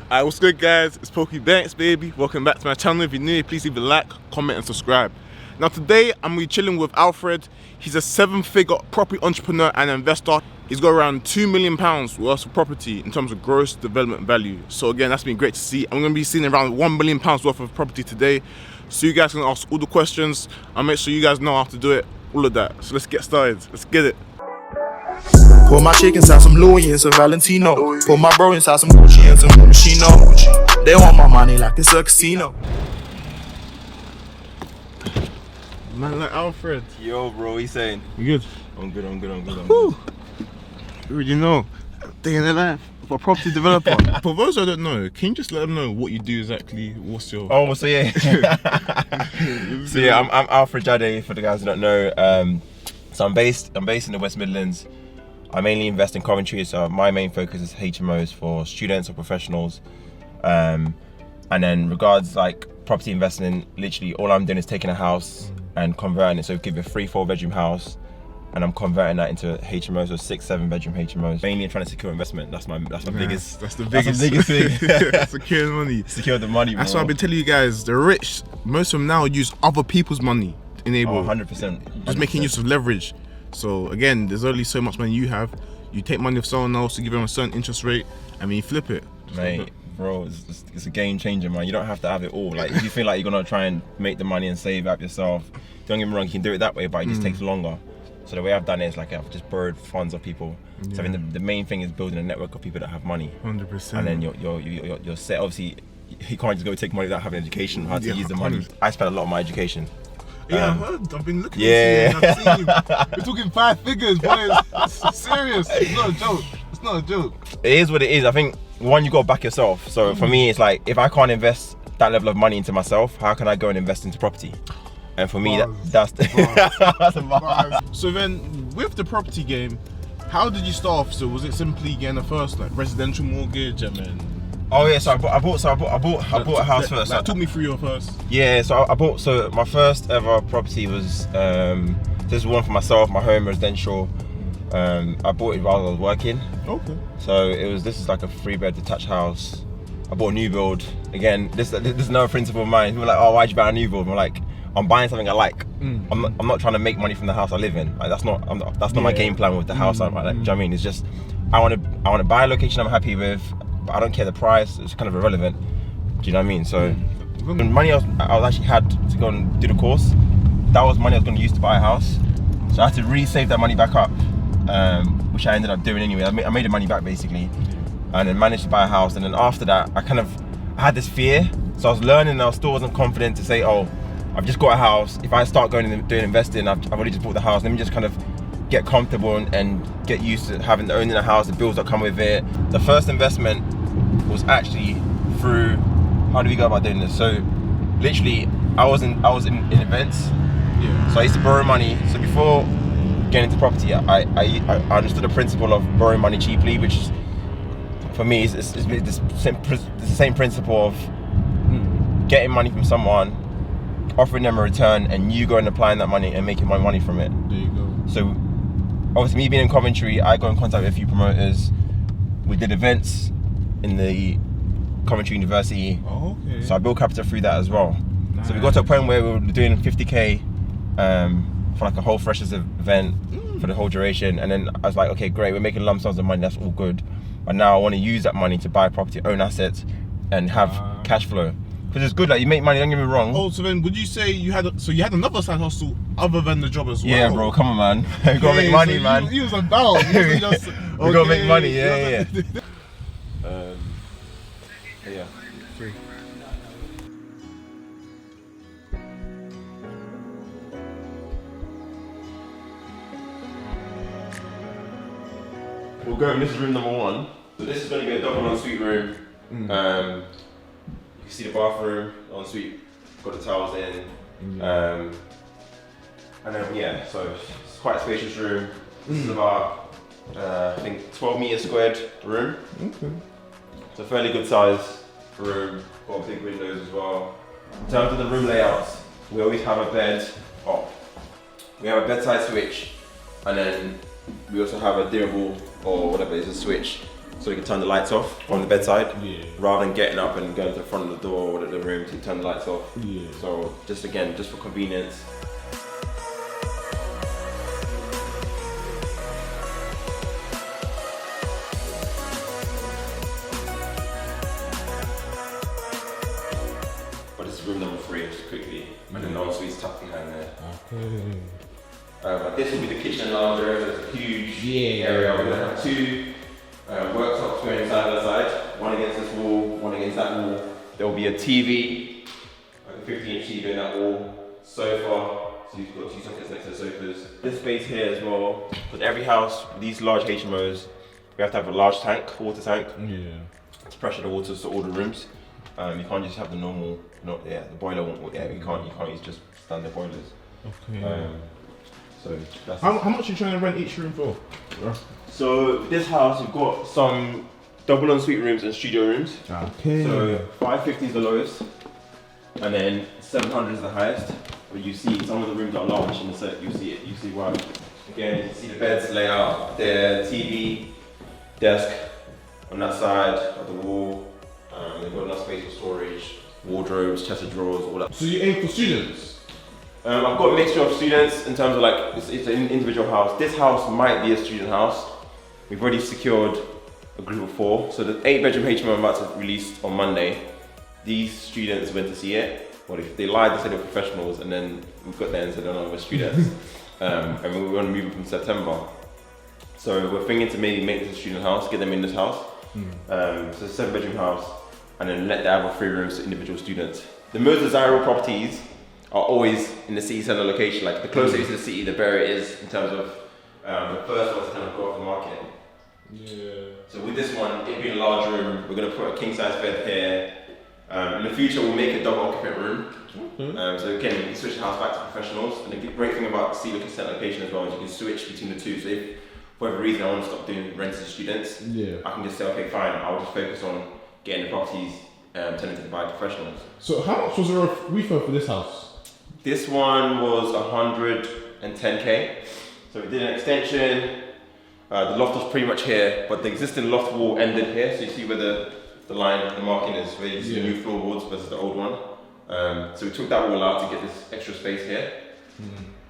Alright, what's good guys? It's Poku Banks, baby. Welcome back to my channel. If you're new, please leave a like, comment and subscribe. Now today, I'm gonna be chilling with Alfred. He's a 7-figure property entrepreneur and investor. He's got around £2 million worth of property in terms of gross development value. So again, that's been great to see. I'm gonna be seeing around £1 million worth of property today. So you guys can ask all the questions. I'll make sure you guys know how to do it, all of that. So let's get started, let's get it. Pour my chick inside some Louis and some Valentino. Pour my bro inside some Gucci and some Moschino. They want my money like it's a casino. Man like Alfred. Yo bro, what you saying? You good? I'm good. Whew. You already know, day in the life of a property developer. For those who don't know, can you just let them know what you do exactly? What's your... Oh, so yeah. So yeah, I'm Alfred Jade, for the guys who don't know. So I'm based in the West Midlands. I mainly invest in Coventry, so my main focus is HMOs for students or professionals. And then regards like property investing, literally all I'm doing is taking a house and converting it. So give it a 3-4 bedroom house, and I'm converting that into HMOs or 6-7 bedroom HMOs. Mainly trying to secure investment. That's my biggest. That's the biggest thing. Secure money. Secure the money. Bro. That's why I've been telling you guys. The rich, most of them now use other people's money to enable. 100%. Just making use of leverage. So again, there's only so much money you have. You take money of someone else to give them a certain interest rate, and then you flip it. Mate, bro, it's a game changer, man. You don't have to have it all. Like, if you feel like you're gonna try and make the money and save up yourself, don't get me wrong, you can do it that way, but it just takes longer. So the way I've done it is like I've just borrowed funds of people. So I think the main thing is building a network of people that have money. 100%. And then you're set. Obviously, you can't just go take money without having education. How to use the money. I spent a lot of my education. Yeah, I've heard. I've been looking yeah. at you. I've seen you. We're talking 5 figures, boys. It's serious. It's not a joke. It's not a joke. It is what it is. I think one, you got to back yourself. So for me, it's like if I can't invest that level of money into myself, how can I go and invest into property? And for me, that's a bar. So then, with the property game, how did you start off? So was it simply getting a first like residential mortgage and then? Oh yeah, so I bought a house first. Like, talk me through your first. Yeah, so so my first ever property was this is one for myself, my home residential. I bought it while I was working. Okay. So this is like a 3-bed detached house. I bought a new build. Again, this is another principle of mine. People are like, oh, why'd you buy a new build? I'm like, I'm buying something I like. I'm not trying to make money from the house I live in. Like, that's not my game plan with the house. I'm like, do you know what I mean? It's just I want to buy a location I'm happy with. But I don't care the price. It's kind of irrelevant. Do you know what I mean? So the money I was actually had to go and do the course, that was money I was going to use to buy a house. So I had to re-save that money back up, which I ended up doing anyway. I made the money back basically, and then managed to buy a house. And then after that, I had this fear. So I was learning, and I still wasn't confident to say, oh, I've just got a house. If I start going and doing investing, I've already just bought the house. Let me just kind of get comfortable and get used to owning a house, the bills that come with it. The first investment was actually through, how do we go about doing this? So literally I was in events. Yeah. So I used to borrow money. So before getting into property, I understood the principle of borrowing money cheaply, which for me is the same principle of getting money from someone, offering them a return, and you going and applying that money and making my money from it. There you go. So obviously me being in Coventry, I got in contact with a few promoters. We did events in the Coventry University. Oh, okay. So I built capital through that as well. Nice. So we got to a point where we were doing 50k for like a whole freshers event for the whole duration. And then I was like, okay, great, we're making lump sums of money, that's all good. But now I want to use that money to buy property, own assets, and have cash flow. Because it's good, like you make money, don't get me wrong. Oh, so then would you say you had another side hustle other than the job as well? Yeah, bro, come on, man. We gotta make money, so man. You was about. We gotta make money, yeah. Yeah. Free. We'll go in this room number 1. So this is going to be a double ensuite room. You can see the bathroom, ensuite, got the towels in. And then yeah, so it's quite a spacious room. This is about I think 12 meters squared room. Okay. It's a fairly good size room, got big windows as well. In terms of the room layouts, we always have a bed. We have a bedside switch, and then we also have a dimmable or whatever is a switch so you can turn the lights off from the bedside, Yeah. rather than getting up and going to the front of the door or the room to turn the lights off. Yeah. So just for convenience. But this is room number 3, just quickly, and the ensuite's tucked behind there. Okay. But this will be the kitchen and lounge area. There's a huge Yeah. area. We're gonna have 2 worktops going side by side, one against this wall, one against that wall. There will be a TV, like a 50-inch TV in that wall, sofa, so you've got 2 sockets next to the sofas. This space here as well, because every house, with these large HMOs, we have to have a large tank, water tank, to pressure the water to all the rooms. You can't just have the normal, the boiler won't, you can't use just standard boilers. Okay. So that's How much are you trying to rent each room for? So this house, we've got some double ensuite rooms and studio rooms. Okay. So 550 is the lowest, and then 700 is the highest. But you see some of the rooms are large in the set. You see it. You see why. Again, you can see the beds layout there, TV, desk on that side of the wall. They've got enough space for storage, wardrobes, chest of drawers, all that. So you aim for students? I've got a mixture of students in terms of like, it's an individual house. This house might be a student house. We've already secured a group of 4. So the 8-bedroom HMO I'm about to release on Monday, these students went to see it. Well, if they lied, they said they were professionals, and then we got there and said, no, we're students. And we want to move them from September. So we're thinking to maybe make this a student house, get them in this house. So it's a 7-bedroom house, and then let the other 3 rooms to individual students. The most desirable properties are always in the city centre location. Like the closer it is to the city, the better it is in terms of the first ones to kind of go off the market. Yeah. So with this one, it being a large room, we're going to put a king size bed here. In the future, we'll make a double occupant room. So again, you can switch the house back to professionals. And the great thing about the city centre location as well is you can switch between the 2. So if for whatever reason I want to stop doing rents to students, I can just say, okay, fine, I'll just focus on getting the properties tenanted by professionals. So how much was the refurb for this house? This one was 110k. So we did an extension. The loft was pretty much here, but the existing loft wall ended here. So you see where the line, the marking is, where you see the new floorboards versus the old one. So we took that wall out to get this extra space here.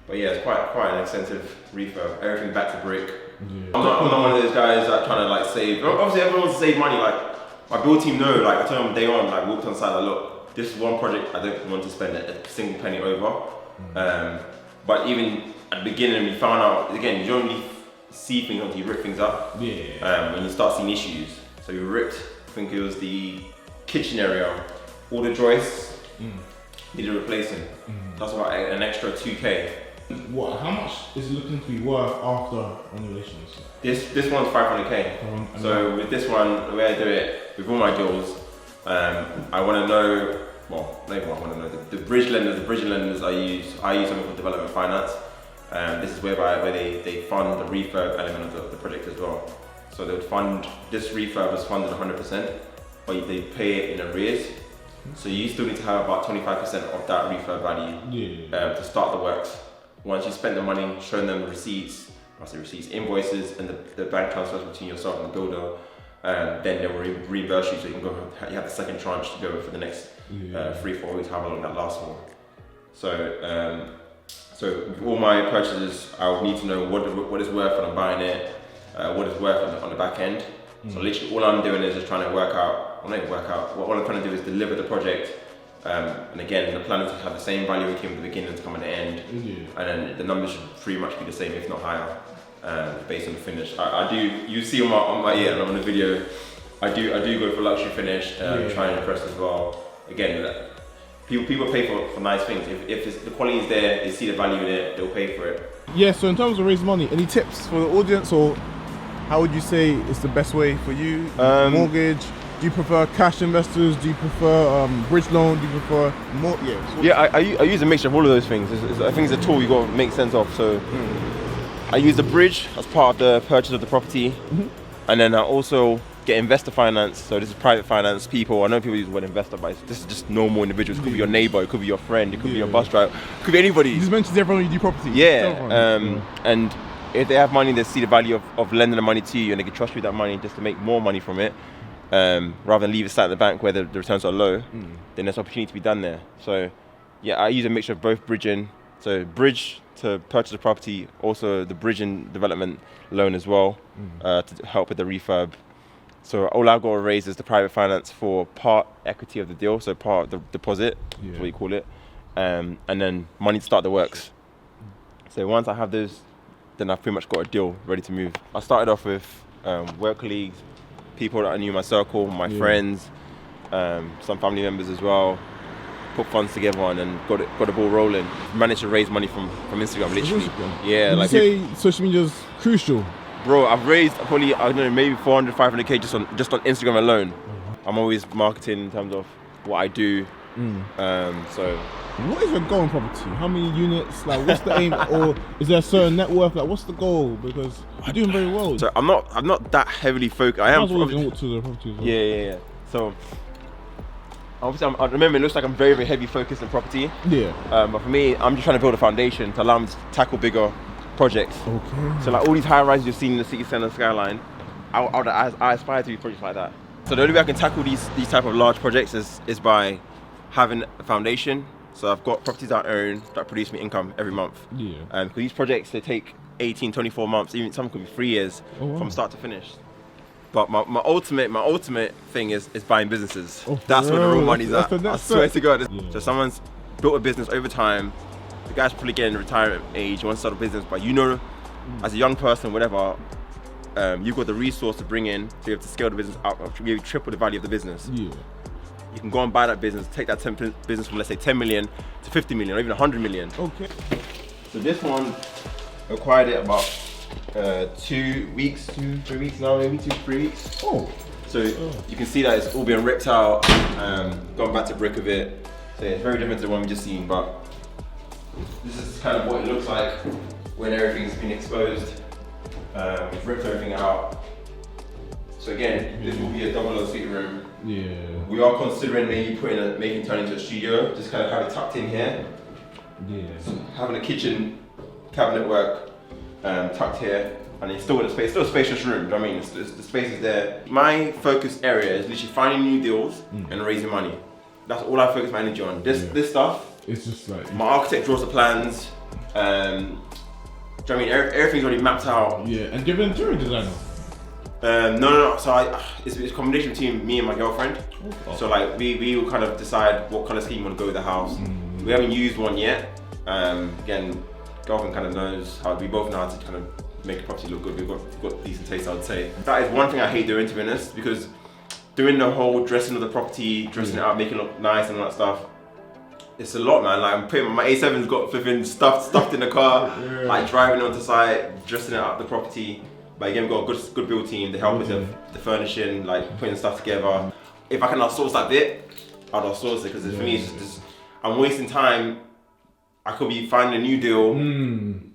But yeah, it's quite an extensive refurb. Everything back to brick. I'm not one of those guys that trying to like save. Obviously, everyone wants to save money. Like my build team know. Like I told them day on, like walked on site, like look, this is one project I don't want to spend a single penny over. But even at the beginning, we found out again, you don't really see things until you rip things up. When you start seeing issues. So we ripped. I think it was the kitchen area. All the joists needed replacing. That's about an extra 2k. What? How much is it looking to be worth after renovations? This one's 500k. So with this one, the way I do it with all my deals, I want to know. Well, maybe I want to know the bridging lenders I use something called development finance. This is where they fund the refurb element of the project as well. So they would fund this refurb is funded 100%, but they pay it in arrears. So you still need to have about 25% of that refurb value to start the works. Once you spend the money, showing them the receipts, invoices, and the bank transfers between yourself and the builder, then they will reimburse you, so you can go. You have the second tranche to go for the next 3-4 weeks, however long that lasts for. So, so with all my purchases, I would need to know what it's worth when I'm buying it, what it's worth on the back end. So literally, all I'm doing is just trying to work out. Well, not work out. What I'm trying to do is deliver the project. And again, the plan is to have the same value it came at the beginning to come at the end, and then the numbers should pretty much be the same, if not higher, based on the finish. I do. You see on the video, I do go for luxury finish, try and impress as well. Again, people pay for nice things. If the quality is there, they see the value in it, they'll pay for it. Yeah. So in terms of raising money, any tips for the audience, or how would you say is the best way for you? Mortgage. Do you prefer cash investors? Do you prefer bridge loan? Do you prefer more? I use a mixture of all of those things. I think it's a tool you got to make sense of. So I use the bridge as part of the purchase of the property, and then I also get investor finance. So this is private finance people. I know people use the word investor, but this is just normal individuals. It could be your neighbor, it could be your friend, it could be your bus driver, it could be anybody. You just mentioned everyone you do property. And if they have money, they see the value of lending the money to you, and they can trust you with that money just to make more money from it, rather than leave it sat at the bank where the returns are low. Then there's opportunity to be done there. So yeah, I use a mixture of both bridging. So bridge to purchase the property, also the bridging development loan as well, to help with the refurb. So all I've got to raise is the private finance for part equity of the deal, so part of the deposit, is what you call it, and then money to start the works. So once I have those, then I've pretty much got a deal ready to move. I started off with work colleagues, people that I knew in my circle, my friends, some family members as well. Put funds together and then got the ball rolling. Managed to raise money from Instagram, literally. Yeah, Would you say social media is crucial? Bro, I've raised probably, I don't know, maybe 400, 500K just on Instagram alone. I'm always marketing in terms of what I do. So what is your goal in property? How many units? Like, what's the aim? Or is there a certain net worth? Like, what's the goal? Because you're doing very well. So I'm not that heavily focused. I am. To the property as well. Yeah. So obviously, I remember it looks like I'm very, very heavy focused in property. Yeah. But for me, I'm just trying to build a foundation to allow me to tackle bigger projects. Okay. So like all these high rises you've seen in the city centre skyline, I aspire to do projects like that. So the only way I can tackle these type of large projects is by having a foundation. So I've got properties that I own that produce me income every month. Yeah. Because these projects, they take 18, 24 months, even some could be 3 years from start to finish. But my ultimate thing is buying businesses. That's where the real money's at. I swear to God. Yeah. So someone's built a business over time. The guy's probably getting retirement age, wants to start a business, but you know, as a young person, whatever, you've got the resource to bring in to be able to scale the business up, maybe triple the value of the business. Yeah. You can go and buy that business, take that business from, let's say, 10 million to 50 million or even 100 million. Okay. So this one, acquired it about 2 weeks, 3 weeks now, maybe 2 to 3 weeks. Oh. So you can see that it's all been ripped out, gone back to brick of it. So it's very different to the one we just seen, but this is kind of what it looks like when everything's been exposed. We've ripped everything out. So again, this will be a double ensuite room. Yeah. We are considering maybe making it turn into a studio, just kind of have it tucked in here. Yeah. So having a kitchen cabinet work tucked here, and it's still still a spacious room. You know what I mean, the space is there. My focus area is literally finding new deals and raising money. That's all I focus my energy on. This stuff. It's just like my architect draws the plans. Do you know what I mean? Everything's already mapped out. Yeah, and do you have an interior designer? No. So it's a combination between me and my girlfriend. Okay. So like we will kind of decide what color scheme we want to go with the house. We haven't used one yet. Again, girlfriend kind of knows how. We both know how to kind of make a property look good. We've got decent taste, I would say. That is one thing I hate doing, to be honest, because doing the whole dressing of the property, dressing it up, making it look nice and all that stuff. It's a lot, man. Like I'm putting my A7's got flipping stuffed in the car, like driving onto site, dressing it up the property. But again, we've got a good build team to help with the furnishing, like putting stuff together. If I can outsource that bit, I'd outsource it, because for me, it's just I'm wasting time. I could be finding a new deal,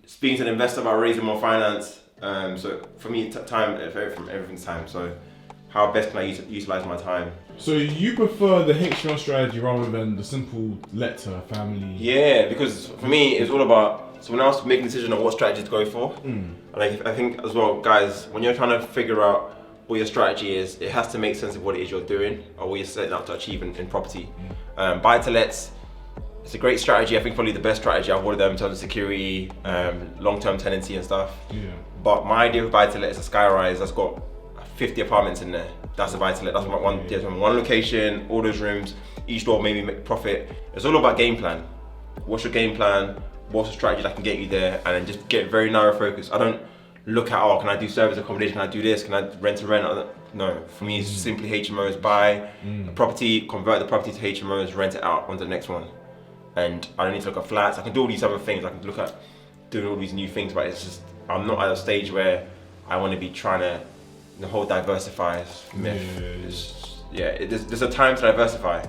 speaking to an investor about raising more finance. So for me, time, everything's time. So how best can I utilize my time? So you prefer the HMO strategy rather than the simple let to a family? Yeah, because for me, it's all about, so when I was making a decision on what strategy to go for, like I think as well, guys, when you're trying to figure out what your strategy is, it has to make sense of what it is you're doing or what you're setting out to achieve in property. Buy to lets, it's a great strategy. I think probably the best strategy out of all of them in terms of security, long-term tenancy and stuff. Yeah. But my idea of buy to let is a skyrise that's got 50 apartments in there. That's a buy to let. That's one location, all those rooms, each door maybe make profit. It's all about game plan. What's your game plan? What's the strategy that can get you there? And then just get very narrow focus. I don't look at, can I do service accommodation? Can I do this? Can I rent to rent? No, for me it's simply HMOs. Buy a property, convert the property to HMOs, rent it out onto the next one. And I don't need to look at flats. I can do all these other things. I can look at doing all these new things, but it's just, I'm not at a stage where I want to be trying to, the whole diversify myth. There's a time to diversify.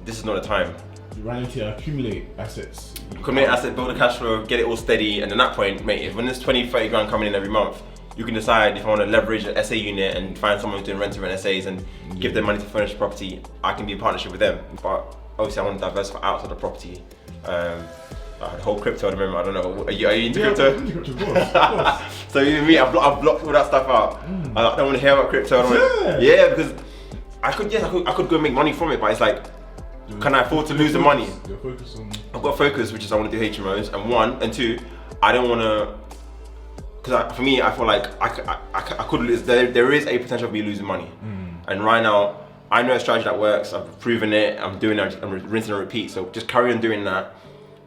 This is not a time. You ran into accumulate assets. Accumulate assets, build a cash flow, get it all steady, and at that point, mate, if when there's 20, 30 grand coming in every month, you can decide if I want to leverage an SA unit and find someone who's doing rent-to-rent SAs and give them money to furnish the property. I can be in partnership with them, but obviously I want to diversify outside the property. The whole crypto at the moment, I don't know. Are you into crypto? I'm into crypto, of course. So even me, I've blocked all that stuff out. I don't want to hear about crypto. Yeah, because I could go make money from it, but it's like, can I afford to lose the money? I've got a focus, which is I want to do HMOs, and one, and two, I don't want to, because for me, I feel like I could lose, there is a potential of me losing money. And right now, I know a strategy that works, I've proven it, I'm doing it, I'm rinsing and repeat, so just carry on doing that.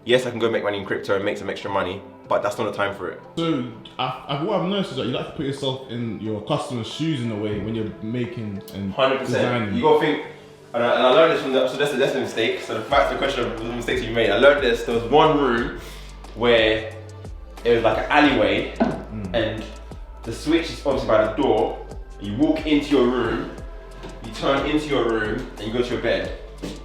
Yes, I can go make money in crypto and make some extra money, but that's not the time for it. So, what I've noticed is that you like to put yourself in your customer's shoes in a way when you're making and 100%. designing. You gotta think, and I learned this from so that's the mistake. So back to the question of the mistakes you made. I learned this. There was one room where it was like an alleyway, and the switch is obviously by the door. You walk into your room, you turn into your room, and you go to your bed.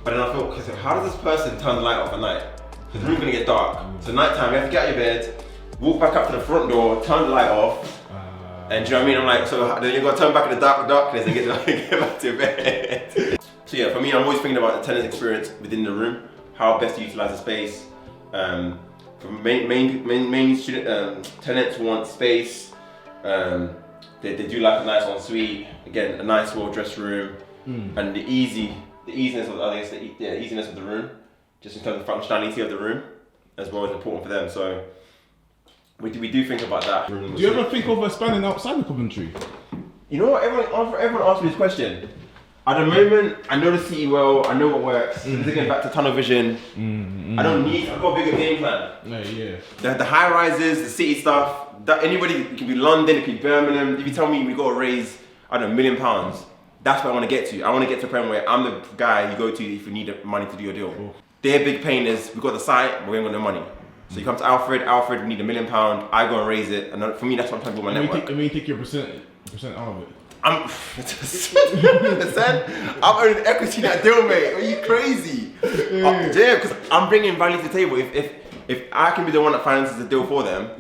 But then I thought, okay, so how does this person turn the light off at night? Because the room's gonna get dark. So nighttime, you have to get out of your bed, walk back up to the front door, turn the light off, and do you know what I mean? I'm like, so then you gotta turn back in the darkness and get back to your bed. So yeah, for me, I'm always thinking about the tenant experience within the room, how best to utilize the space. For mainly student tenants want space. They do like a nice ensuite, again, a nice well-dressed room, and the easiness of the room, just in terms of functionality of the room, as well, is important for them. So we do think about that. Do you ever think of expanding outside of Coventry? You know what? Everyone asks me this question. At the moment, I know the city well. I know what works. Looking back to tunnel vision, I've got a bigger game plan. The high rises, the city stuff. Anybody, it can be London, it can be Birmingham. If you tell me we got to raise, I don't know, £1 million, that's what I want to get to. I want to get to a point where I'm the guy you go to if you need money to do your deal. Cool. Their big pain is, we got the site, but we ain't got no money. So you come to Alfred, we need £1 million, I go and raise it, and for me that's what I'm trying to build my network. I mean, take your percent out of it. I'm owning equity in that deal, mate. Are you crazy? Yeah, because I'm bringing value to the table. If I can be the one that finances the deal for them,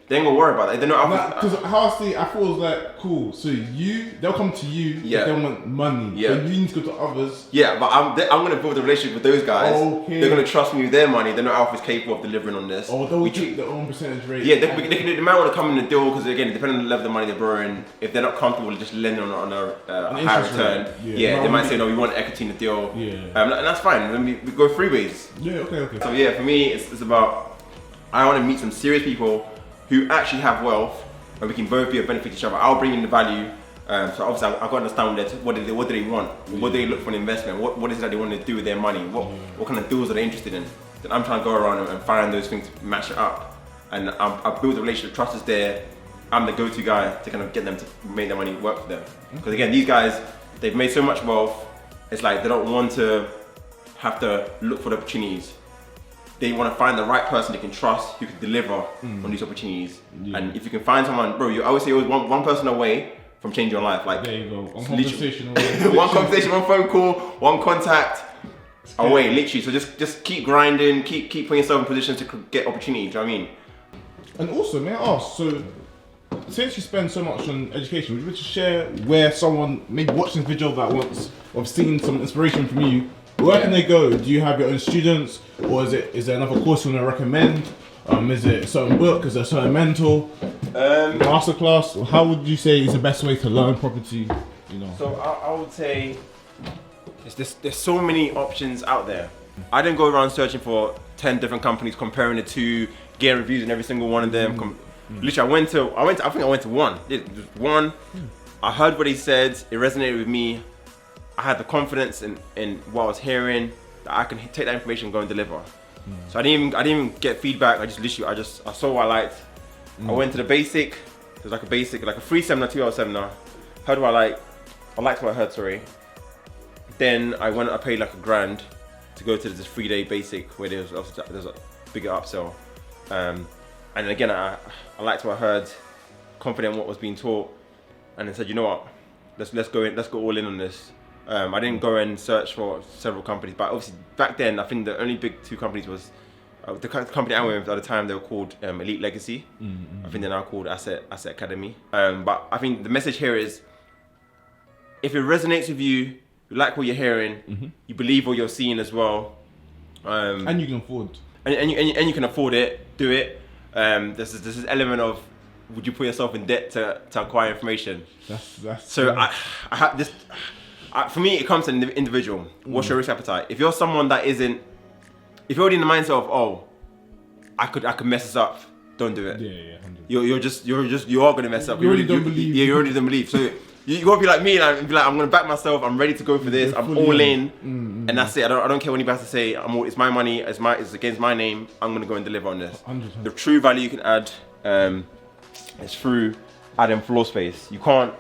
they ain't gonna worry about it. They know because how I thought it was like, cool. So they'll come to you if they want money. But you need to go to others. Yeah, but I'm gonna build a relationship with those guys. Okay. They're gonna trust me with their money. They know Alfred's capable of delivering on this. Oh, they'll take their own percentage rate. Yeah, they might want to come in the deal because again, depending on the level of money they're borrowing, if they're not comfortable with just lending on a high return, they might say no, we want equity in the deal. And that's fine. Then we go three ways. Okay. So yeah, for me, it's about, I want to meet some serious people who actually have wealth, and we can both be a benefit to each other. I'll bring in the value. So obviously I've got to understand what do they want, what do they look for an investment, what is it that they want to do with their money, what kind of deals are they interested in. Then I'm trying to go around and find those things, match it up, and I build a relationship. Trust is there. I'm the go-to guy to kind of get them to make their money work for them. Because again, these guys, they've made so much wealth. It's like they don't want to have to look for the opportunities. They want to find the right person they can trust who can deliver on these opportunities. And if you can find someone, bro, I always say it was one person away from changing your life. Like, there you go. One conversation away. One conversation, one phone call, one contact away, literally. So just keep grinding, keep putting yourself in positions to get opportunities. Do you know what I mean? And also, may I ask, so since you spend so much on education, would you like to share where someone maybe watching this video that wants or seen some inspiration from you? Where can they go? Do you have your own students, or is there another course you want to recommend? Is it a certain book? Is there a certain mentor? Masterclass? How would you say is the best way to learn property? You know. So I would say there's so many options out there. I didn't go around searching for 10 different companies, comparing the two, getting reviews in every single one of them. Literally, I think I went to one. Just one. I heard what he said. It resonated with me. I had the confidence in what I was hearing that I can take that information and go and deliver. So I didn't even get feedback. I saw what I liked. I went to the basic. There's like a free seminar, 2-hour seminar. Heard what I liked what I heard. Sorry. Then I paid like £1,000 to go to this 3-day basic where there's a bigger upsell. And again, I liked what I heard, confident in what was being taught, and then said, you know what, let's go all in on this. I didn't go and search for several companies, but obviously back then I think the only big two companies was the company I went with at the time. They were called Elite Legacy. I think they're now called Asset Academy. But I think the message here is, if it resonates with you, you like what you're hearing, you believe what you're seeing as well, and you can afford. and you can afford it, do it. There's this element of, would you put yourself in debt to acquire information? That's so I have this. For me, it comes to an individual. What's your risk appetite? If you're someone that isn't, if you're already in the mindset of, oh, I could mess this up, don't do it. Yeah. 100%. You are gonna mess up. You already don't believe. Yeah, you already don't believe. So you gotta be like me and be like, I'm gonna back myself. I'm ready to go for this. I'm all in, and that's it. I don't care what anybody has to say. It's my money. It's against my name. I'm gonna go and deliver on this. 100%. The true value you can add is through adding floor space. You can't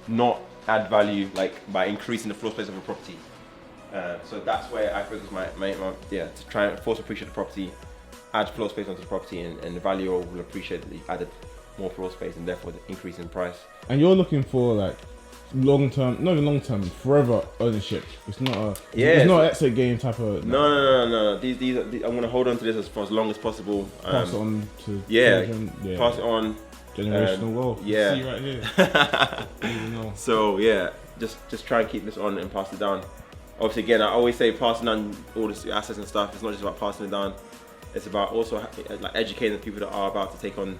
not add value like by increasing the floor space of a property. So that's where I focus my to try and force appreciate the property, add floor space onto the property, and the valuer will appreciate that you've added more floor space and therefore the increase in price. And you're looking for like long-term, not even long-term, forever ownership. It's not a it's not an exit game type of. No. These I'm gonna hold on to this for as long as possible. Pass it on to pass it on. Generational wealth. Yeah. See right here. So yeah, just try and keep this on and pass it down. Obviously, again, I always say passing down all the assets and stuff. It's not just about passing it down. It's about also like educating the people that are about to take on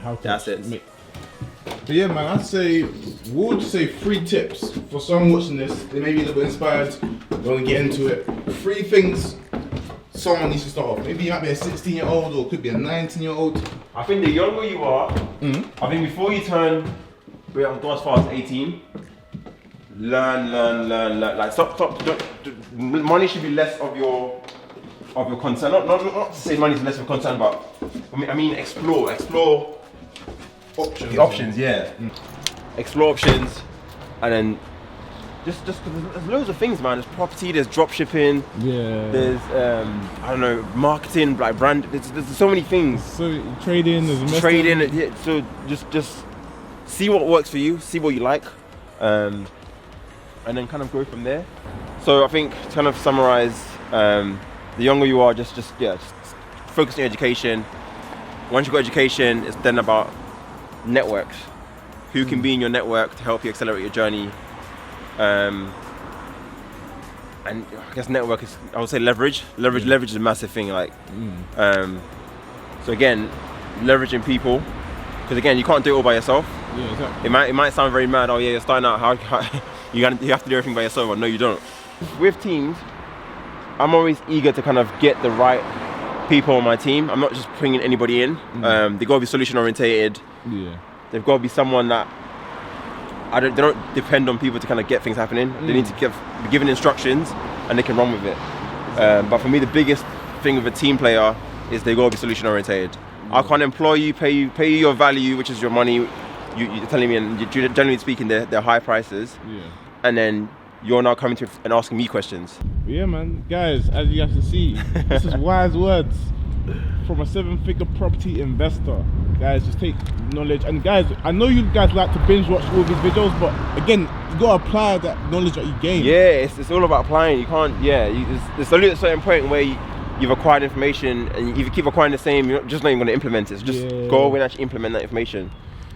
how to assets. But yeah, man, I'd say, what would you say 3 tips for someone watching this? They may be a little bit inspired, they want to get into it. 3 things someone needs to start off. Maybe you might be a 16-year-old or it could be a 19-year-old. I think the younger you are, I think before you turn, I'm going as far as 18, learn. Like stop. Money should be less of your concern. Not to say money is less of a concern, but I mean explore options. Explore options, and then just cause there's loads of things, man. There's property, there's drop shipping, there's I don't know, marketing, like brand. There's so many things. So trading, there's trading. Yeah, so just see what works for you, see what you like, and then kind of go from there. So I think to kind of summarize, the younger you are, just focus on your education. Once you've got education, it's then about networks. Who can be in your network to help you accelerate your journey? And I guess network is, I would say leverage. Leverage is a massive thing. Like, so again, leveraging people, because again, you can't do it all by yourself. Yeah, exactly. It might sound very mad. Oh yeah, you're starting out. How you have to do everything by yourself? Or no, you don't. With teams, I'm always eager to kind of get the right people on my team. I'm not just bringing anybody in. They got to be solution orientated. Yeah. They've got to be someone that they don't depend on people to kind of get things happening. They need to be given instructions and they can run with it. But for me, the biggest thing with a team player is they got to be solution orientated. I can't employ you, pay you your value, which is your money. You're telling me, and generally speaking, they're high prices. Yeah. And then you're now coming to and asking me questions. Yeah, man. Guys, as you guys can see, this is wise words from a 7-figure property investor. Guys, just take knowledge. And guys, I know you guys like to binge watch all these videos, but again, you gotta apply that knowledge that you gain. Yeah, it's all about applying. You can't, there's only a certain point where you've acquired information, and if you keep acquiring the same, you're just not even gonna implement it. So just go away and actually implement that information,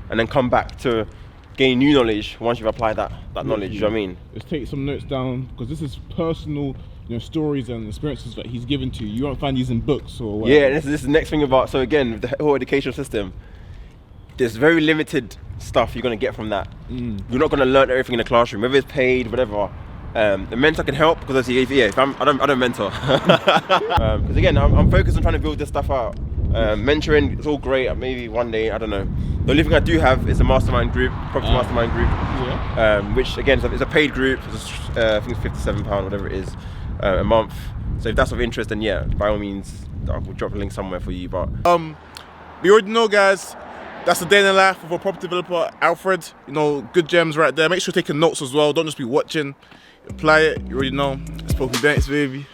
and then come back to gain new knowledge once you've applied that knowledge. You know what I mean? Let's take some notes down, because this is personal, stories and experiences that he's given to you. You won't find these in books or whatever. Yeah, this is the next thing about. So again, with the whole educational system, there's very limited stuff you're gonna get from that. You're not gonna learn everything in the classroom, whether it's paid, whatever. The mentor can help, because I don't mentor. Because again, I'm focused on trying to build this stuff out. Mentoring, it's all great. Maybe one day, I don't know. The only thing I do have is a mastermind group, property mastermind group, which again is a paid group. I think it's £57, whatever it is, a month. So if that's of interest, then by all means, I will drop a link somewhere for you. But we already know, guys. That's the day in the life of a property developer, Alfred. Good gems right there. Make sure you're taking notes as well. Don't just be watching. Apply it. You already know. It's Poku Banks, baby.